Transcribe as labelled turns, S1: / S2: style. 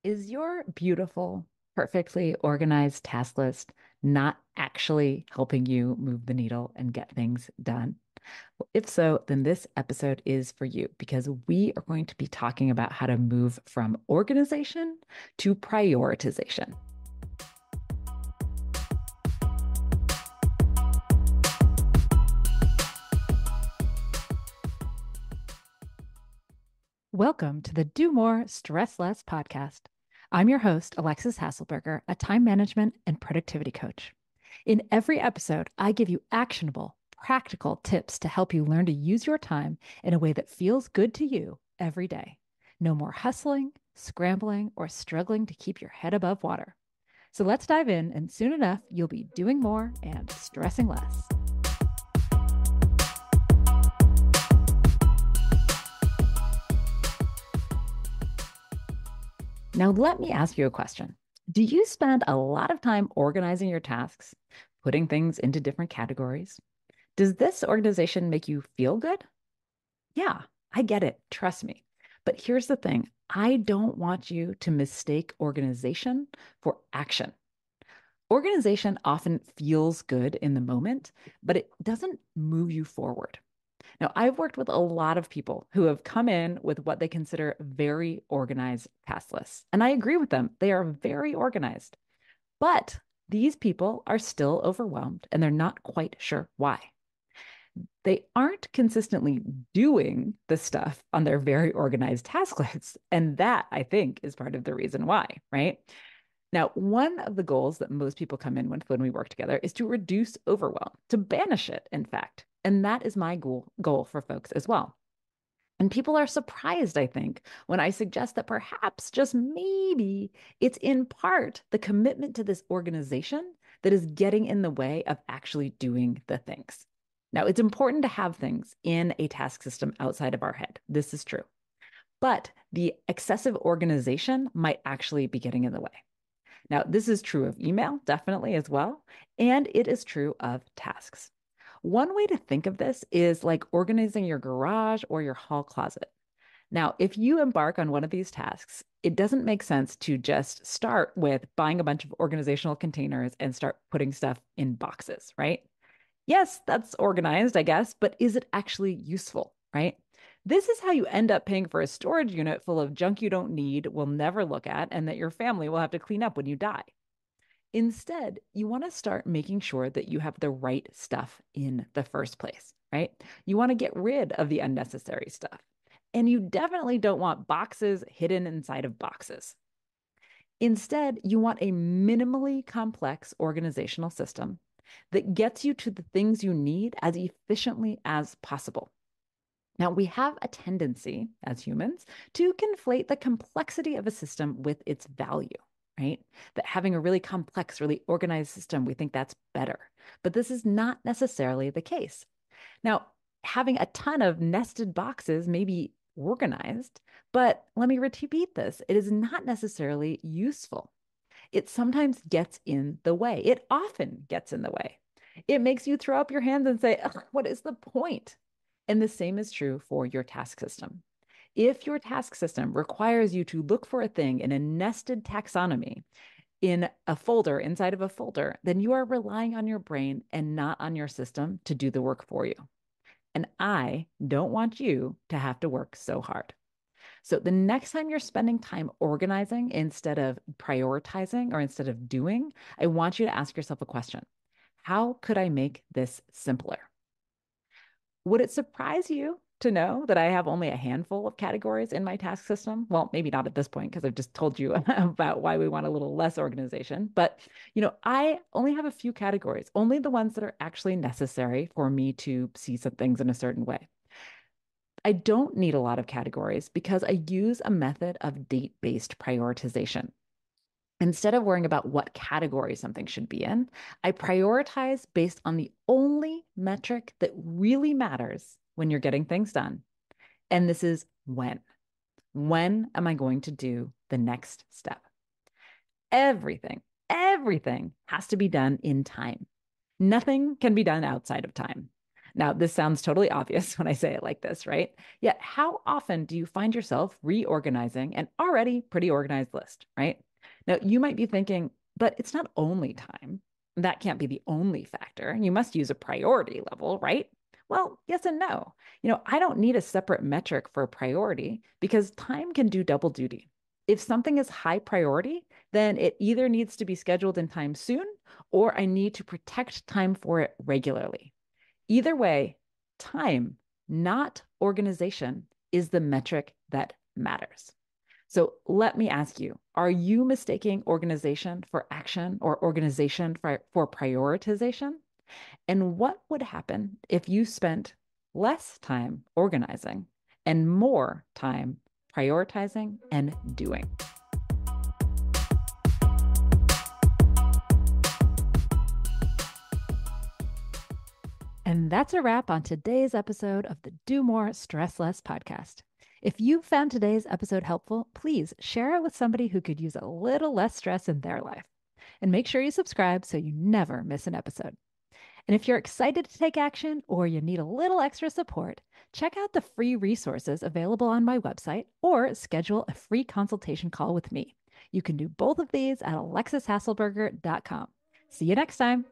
S1: Is your beautiful, perfectly organized task list not actually helping you move the needle and get things done? Well, if so, then this episode is for you because we are going to be talking about how to move from organization to prioritization. Welcome to the Do More, Stress Less podcast. I'm your host, Alexis Hasselberger, a time management and productivity coach. In every episode, I give you actionable, practical tips to help you learn to use your time in a way that feels good to you every day. No more hustling, scrambling, or struggling to keep your head above water. So let's dive in, and soon enough, you'll be doing more and stressing less. Now, let me ask you a question. Do you spend a lot of time organizing your tasks, putting things into different categories? Does this organization make you feel good? Yeah, I get it. Trust me. But here's the thing. I don't want you to mistake organization for action. Organization often feels good in the moment, but it doesn't move you forward. Now, I've worked with a lot of people who have come in with what they consider very organized task lists. And I agree with them. They are very organized. But these people are still overwhelmed and they're not quite sure why. They aren't consistently doing the stuff on their very organized task lists. And that, I think, is part of the reason why, right? Now, one of the goals that most people come in when we work together is to reduce overwhelm, to banish it, in fact. And that is my goal for folks as well. And people are surprised, I think, when I suggest that perhaps, just maybe, it's in part the commitment to this organization that is getting in the way of actually doing the things. Now, it's important to have things in a task system outside of our head. This is true. But the excessive organization might actually be getting in the way. Now, this is true of email, definitely as well, and it is true of tasks. One way to think of this is like organizing your garage or your hall closet. Now, if you embark on one of these tasks, it doesn't make sense to just start with buying a bunch of organizational containers and start putting stuff in boxes, right? Yes, that's organized, I guess, but is it actually useful, right? This is how you end up paying for a storage unit full of junk you don't need, will never look at, and that your family will have to clean up when you die. Instead, you want to start making sure that you have the right stuff in the first place, right? You want to get rid of the unnecessary stuff. And you definitely don't want boxes hidden inside of boxes. Instead, you want a minimally complex organizational system that gets you to the things you need as efficiently as possible. Now, we have a tendency as humans to conflate the complexity of a system with its value, right? That having a really complex, really organized system, we think that's better. But this is not necessarily the case. Now, having a ton of nested boxes may be organized, but let me repeat this. It is not necessarily useful. It sometimes gets in the way. It often gets in the way. It makes you throw up your hands and say, "Ugh, what is the point?" And the same is true for your task system. If your task system requires you to look for a thing in a nested taxonomy, in a folder inside of a folder, then you are relying on your brain and not on your system to do the work for you. And I don't want you to have to work so hard. So the next time you're spending time organizing instead of prioritizing or instead of doing, I want you to ask yourself a question. How could I make this simpler? Would it surprise you to know that I have only a handful of categories in my task system? Well, maybe not at this point because I've just told you about why we want a little less organization. But, I only have a few categories, only the ones that are actually necessary for me to see some things in a certain way. I don't need a lot of categories because I use a method of date-based prioritization. Instead of worrying about what category something should be in, I prioritize based on the only metric that really matters when you're getting things done. And this is when. When am I going to do the next step? Everything has to be done in time. Nothing can be done outside of time. Now, this sounds totally obvious when I say it like this, right? Yet, how often do you find yourself reorganizing an already pretty organized list, right? Now, you might be thinking, but it's not only time. That can't be the only factor. You must use a priority level, right? Well, yes and no. I don't need a separate metric for priority because time can do double duty. If something is high priority, then it either needs to be scheduled in time soon or I need to protect time for it regularly. Either way, time, not organization, is the metric that matters. So let me ask you, are you mistaking organization for action or organization for prioritization? And what would happen if you spent less time organizing and more time prioritizing and doing? And that's a wrap on today's episode of the Do More, Stress Less podcast. If you found today's episode helpful, please share it with somebody who could use a little less stress in their life. And make sure you subscribe so you never miss an episode. And if you're excited to take action or you need a little extra support, check out the free resources available on my website or schedule a free consultation call with me. You can do both of these at alexishasselberger.com. See you next time.